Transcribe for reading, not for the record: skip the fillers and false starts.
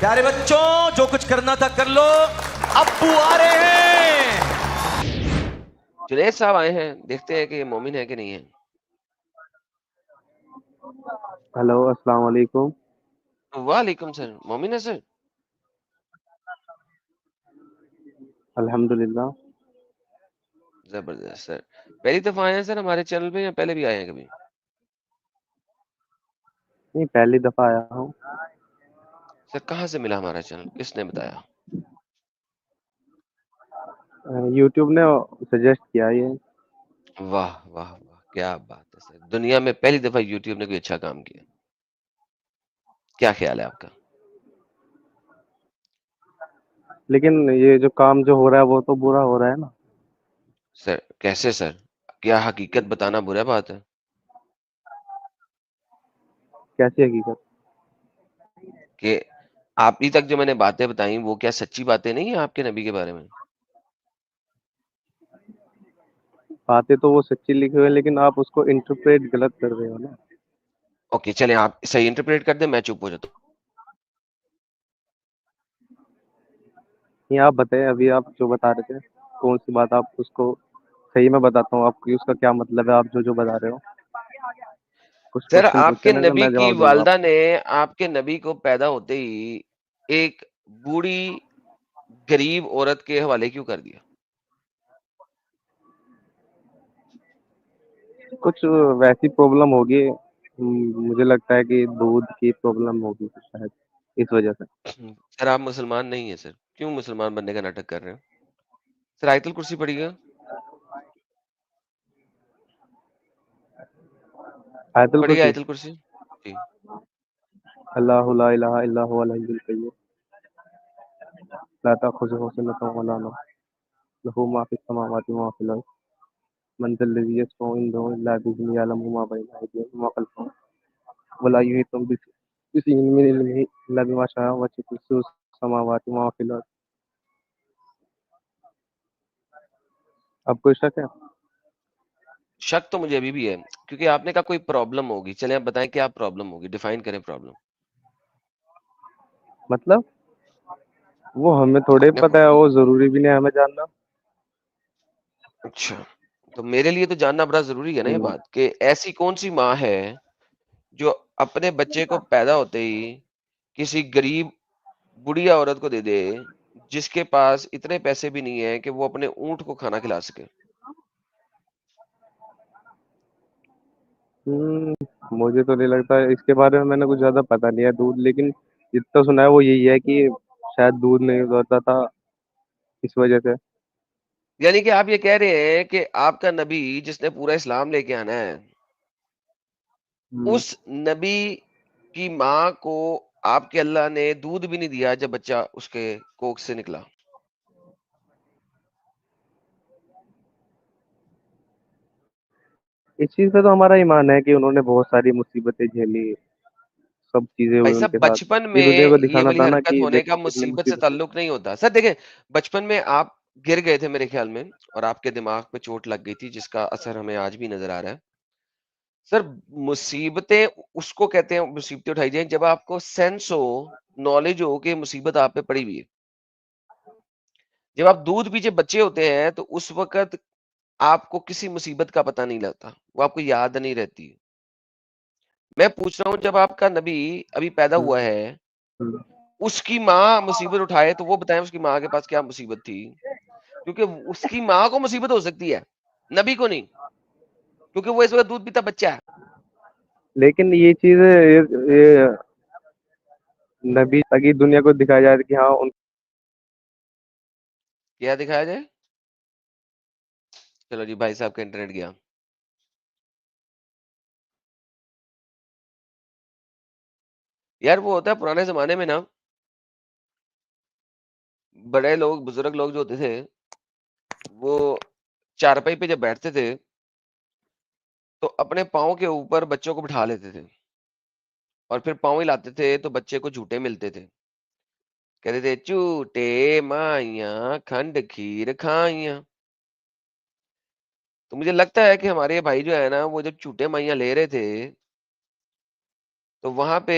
پیارے بچوں جو کچھ کرنا تھا کر لو, ابو آ رہے ہیں. جنید صاحب آئے ہیں, دیکھتے ہیں کہ یہ مومن ہے کہ نہیں ہے. ہلو السلام علیکم. وعلیکم السلام. مومن ہے سر؟ الحمدللہ. زبردست سر. پہلی دفعہ آئے ہیں سر ہمارے چینل پہ یا پہلے بھی آئے ہیں کبھی؟ نہیں, پہلی دفعہ آیا ہوں. سر کہاں سے ملا ہمارا چینل, کس نے بتایا؟ یوٹیوب نے سجیسٹ کیا یہ. واہ واہ واہ, کیا بات ہے سر. دنیا میں پہلی دفعہ یوٹیوب نے کوئی اچھا کام کیا. کیا خیال ہے آپ کا؟ لیکن یہ جو کام جو ہو رہا ہے وہ تو برا ہو رہا ہے نا. سر کیسے سر؟ کیا حقیقت بتانا برا بات ہے؟ کیسی حقیقت؟ کہ آپ ہی تک جو میں نے باتیں بتائیں وہ کیا سچی باتیں نہیں ہیں آپ کے نبی کے بارے میں؟ باتیں تو وہ سچی لکھی ہوئی ہے, لیکن آپ اس کو انٹرپریٹ غلط کر رہے ہو نا. اوکے چلیں, آپ صحیح انٹرپریٹ کر دیں, میں چپ ہو جاتا ہوں. نہیں, آپ بتائیں. ابھی آپ جو بتا رہے تھے کون سی بات, آپ اس کو صحیح میں بتاتا ہوں آپ کو اس کا کیا مطلب ہے. آپ جو بتا رہے ہو کچھ سر کوشچن آپ کے پوچھے نا, نبی میں کی جواب دوں گا آپ والدہ کو. نے آپ کے نبی کو پیدا ہوتے ہی ایک بوڑھی غریب عورت کے حوالے کیوں کر دیا؟ کچھ ویسی پرابلم ہوگی, مجھے لگتا ہے کہ دودھ کی پرابلم ہوگی شاید, اس وجہ سے. سر آپ مسلمان نہیں ہیں سر, کیوں مسلمان بننے کا ناٹک کر رہے ہیں؟ سر آیت الکرسی پڑھی گا؟ آیت پڑھی گا الکرسی. آیت الکرسی؟ جی. اللہ لا الہ الا هو الحی القیوم لا تأخذہ سنۃ ولا نوم له ما فی السماوات وما فی الارض من ذا الذی یشفع عنده الا بإذنہ یعلم ما بین ایدیہم وما خلفهم ولا یحیطون بشیء من علمہ الا بما شاء وسع کرسیہ السماوات وما فی الارض. اب کوئی شک ہے؟ شک تو مجھے ابھی بھی ہے, کیونکہ آپ نے کہا کوئی پرابلم ہوگی. چلیں آپ بتائیں کیا پرابلم ہوگی, ڈیفائن کریں پرابلم. مطلب وہ ہمیں تھوڑے آپ نے پتہ ہے, وہ ضروری بھی نہیں ہے ہمیں جاننا. اچھا, تو میرے لیے تو جاننا بڑا ضروری ہے نا یہ بات, کہ ایسی کون سی ماں ہے جو اپنے بچے کو پیدا ہوتے ہی کسی غریب بڑھیا عورت کو دے دے, جس کے پاس اتنے پیسے بھی نہیں ہیں کہ وہ اپنے اونٹ کو کھانا کھلا سکے. مجھے تو نہیں لگتا, اس کے بارے میں نے کچھ زیادہ پتا نہیں ہے دودھ, لیکن جتنا سنا ہے وہ یہی ہے کہ شاید دودھ نہیں ہوتا تھا اس وجہ سے. یعنی کہ آپ یہ کہہ رہے ہیں کہ آپ کا نبی جس نے پورا اسلام لے کے آنا ہے, اس نبی کی ماں کو آپ کے اللہ نے دودھ بھی نہیں دیا جب بچہ اس کے کوکھ سے نکلا. اس چیز پہ تو ہمارا ایمان ہے کہ انہوں نے بہت ساری مصیبتیں جھیلی, سب چیزیں بھائی ہوئی ان صاحب کے ساتھ. بچپن یہ میں دنیا کو یہ دکھانا والی تھا نا حرکت کہ ہونے کا دیکھو کتنی مصیبت سے مصیبتیں. تعلق نہیں ہوتا. سر دیکھیں, بچپن میں آپ گر گئے تھے میرے خیال میں, اور آپ کے دماغ پہ چوٹ لگ گئی تھی جس کا اثر ہمیں آج بھی نظر آ رہا ہے. سر مصیبتیں اس کو کہتے ہیں, مصیبتیں اٹھائی جائیں جب آپ کو سینس ہو, نالج ہو کہ مصیبت آپ پہ پڑی ہوئی ہے. جب آپ دودھ پیچھے بچے ہوتے ہیں تو اس وقت آپ کو کسی مصیبت کا پتہ نہیں لگتا, وہ آپ کو یاد نہیں رہتی. میں پوچھ رہا ہوں, جب آپ کا نبی ابھی پیدا ہوا ہے, اس کی ماں مصیبت اٹھائے تو وہ بتائیں اس کی ماں کے پاس کیا مصیبت تھی, کیونکہ اس کی ماں کو مصیبت ہو سکتی ہے, نبی کو نہیں, کیونکہ وہ اس وقت دودھ پیتا بچہ ہے. لیکن یہ چیز یہ نبی تاکہ دنیا کو دکھایا جائے کہ ہاں ان کیا دکھایا جائے؟ چلو جی, بھائی صاحب کا انٹرنیٹ گیا. یار وہ ہوتا ہے پرانے زمانے میں نا, بڑے لوگ بزرگ لوگ جو ہوتے تھے وہ چارپائی پہ جب بیٹھتے تھے تو اپنے پاؤں کے اوپر بچوں کو بٹھا لیتے تھے, اور پھر پاؤں ہلاتے تھے تو بچے کو جھوٹے ملتے تھے. کہتے تھے جھوٹے مائیاں کھنڈ کھیر کھائیاں. تو مجھے لگتا ہے کہ ہمارے بھائی جو ہے نا, وہ جب جھوٹے مائیاں لے رہے تھے تو وہاں پہ